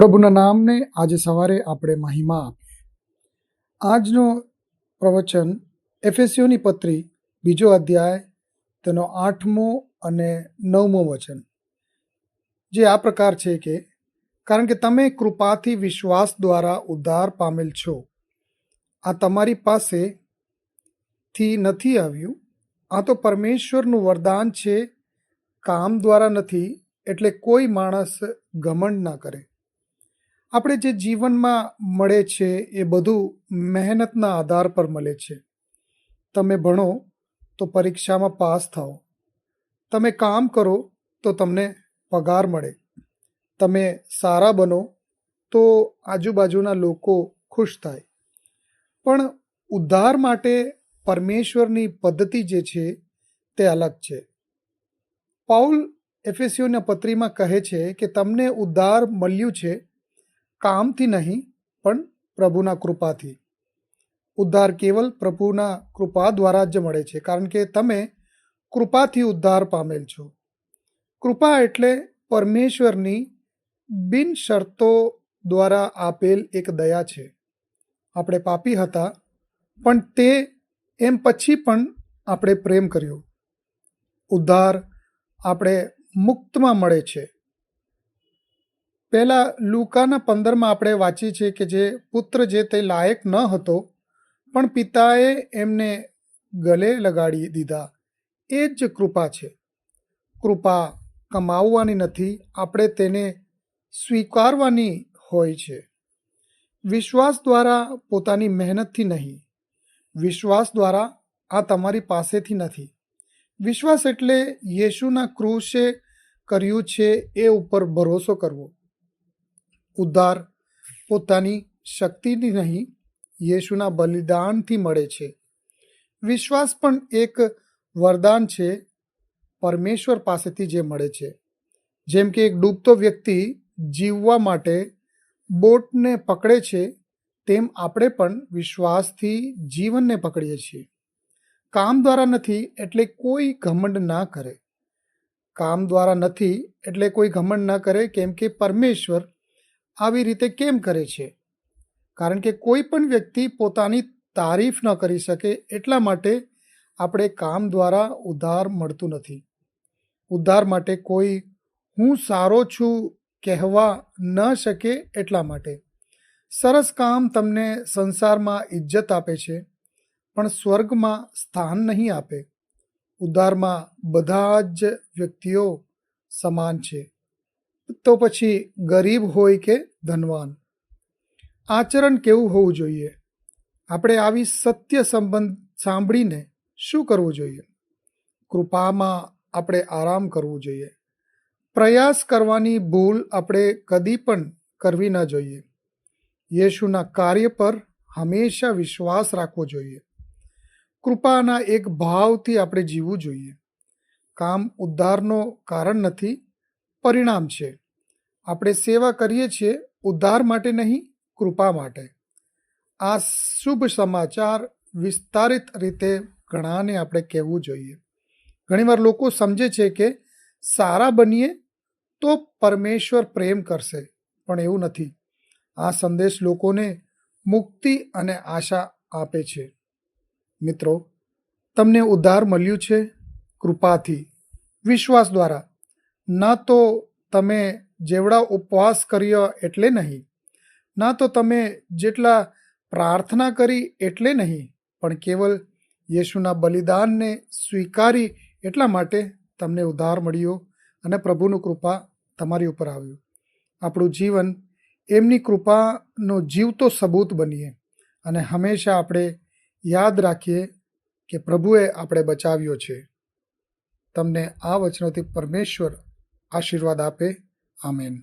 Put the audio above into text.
પ્રભુના નામને આજે સવારે આપણે મહિમા આપીએ. આજનો પ્રવચન એફેસીઓની પત્રી 2 અધ્યાય તેનો 8મો અને 9મો વચન, જે આ પ્રકાર છે કે કારણ કે તમે કૃપાથી વિશ્વાસ દ્વારા ઉદ્ધાર પામેલ છો. આ તમારી પાસેથી નથી આવ્યું, આ તો પરમેશ્વરનું વરદાન છે, કામ દ્વારા નથી, એટલે કોઈ માણસ ઘમંડ ના કરે. આપણે જે જીવનમાં મળે છે એ બધું મહેનતના આધાર પર મળે છે. તમે ભણો તો પરીક્ષામાં પાસ થાઓ, તમે કામ કરો તો તમને પગાર મળે, તમે સારા બનો તો આજુબાજુના લોકો ખુશ થાય. પણ ઉદ્ધાર માટે પરમેશ્વરની પદ્ધતિ જે છે તે અલગ છે. પાઉલ એફેસીઓના પત્રીમાં કહે છે કે તમને ઉદ્ધાર મળ્યું છે કામથી નહીં, પણ પ્રભુના કૃપાથી. ઉદ્ધાર કેવલ પ્રભુના કૃપા દ્વારા જ મળે છે, કારણ કે તમે કૃપાથી ઉદ્ધાર પામેલ છો. કૃપા એટલે પરમેશ્વરની બિન શરતો દ્વારા આપેલ એક દયા છે. આપણે પાપી હતા, પણ તે એમ પછી પણ આપણે પ્રેમ કર્યો. ઉદ્ધાર આપણે મુક્તમાં મળે છે. પહેલા લુકાના 15માં આપણે વાંચીએ છીએ કે જે પુત્ર જે તે લાયક ન હતો, પણ પિતાએ એમને ગલે લગાડી દીધા. એ જ કૃપા છે. કૃપા કમાવવાની નથી, આપણે તેને સ્વીકારવાની હોય છે. વિશ્વાસ દ્વારા, પોતાની મહેનતથી નહીં. વિશ્વાસ દ્વારા, આ તમારી પાસેથી નથી. વિશ્વાસ એટલે યેશુના ક્રૂસે કર્યું છે એ ઉપર ભરોસો કરવો. ઉદ્ધાર પોતાની શક્તિથી નહીં, યેશુના બલિદાનથી મળે છે. વિશ્વાસ પણ એક વરદાન છે, પરમેશ્વર પાસેથી જે મળે છે. જેમ કે એક ડૂબતો વ્યક્તિ જીવવા માટે બોટને પકડે છે, તેમ આપણે પણ વિશ્વાસથી જીવનને પકડીએ છીએ. કામ દ્વારા નથી, એટલે કોઈ ઘમંડ ના કરે. કામ દ્વારા નથી એટલે કોઈ ઘમંડ ના કરે, કેમ કે પરમેશ્વર આવી રીતે કેમ કરે છે? કારણ કે કોઈ પણ વ્યક્તિ પોતાની તારીફ ન કરી શકે, એટલા માટે આપણે કામ દ્વારા ઉદ્ધાર મળતું નથી. ઉદ્ધાર માટે કોઈ હું સારો છું કહેવા ન શકે, એટલા માટે. સરસ કામ તમને સંસારમાં ઇજ્જત આપે છે, પણ સ્વર્ગમાં સ્થાન નહીં આપે. ઉદ્ધારમાં બધા જ વ્યક્તિઓ સમાન છે, તો પછી ગરીબ હોય કે ધનવાન. આચરણ કેવું હોવું જોઈએ? આપણે આવી સત્ય સંબંધ સાંભળીને શું કરવું જોઈએ? કૃપામાં આપણે આરામ કરવું જોઈએ. પ્રયાસ કરવાની ભૂલ આપણે કદી પણ કરવી ન જોઈએ. યેશુના કાર્ય પર હંમેશા વિશ્વાસ રાખવો જોઈએ. કૃપાના એક ભાવથી આપણે જીવવું જોઈએ. કામ ઉદ્ધારનો કારણ નથી, પરિણામ છે. આપણે સેવા કરીએ છીએ ઉદ્ધાર માટે નહીં, કૃપા માટે. આ શુભ સમાચાર વિસ્તારિત રીતે ઘણાને આપણે કહેવું જોઈએ. ઘણીવાર લોકો સમજે છે કે સારા બનીએ તો પરમેશ્વર પ્રેમ કરશે, પણ એવું નથી. આ સંદેશ લોકોને મુક્તિ અને આશા આપે છે. મિત્રો, તમને ઉદ્ધાર મળ્યું છે કૃપાથી, વિશ્વાસ દ્વારા. ના તો તમે જેવડા ઉપવાસ કર્યો એટલે નહીં, ના તો તમે જેટલા પ્રાર્થના કરી એટલે નહીં, પણ કેવલ યેશુના બલિદાનને સ્વીકારી એટલા માટે તમને ઉદ્ધાર મળ્યો અને પ્રભુનું કૃપા તમારી ઉપર આવ્યું. આપણું જીવન એમની કૃપાનો જીવતો સબૂત બનીએ અને હંમેશા આપણે યાદ રાખીએ કે પ્રભુએ આપણે બચાવ્યો છે. તમને આ વચનોથી પરમેશ્વર આશીર્વાદ આપે. આમેન.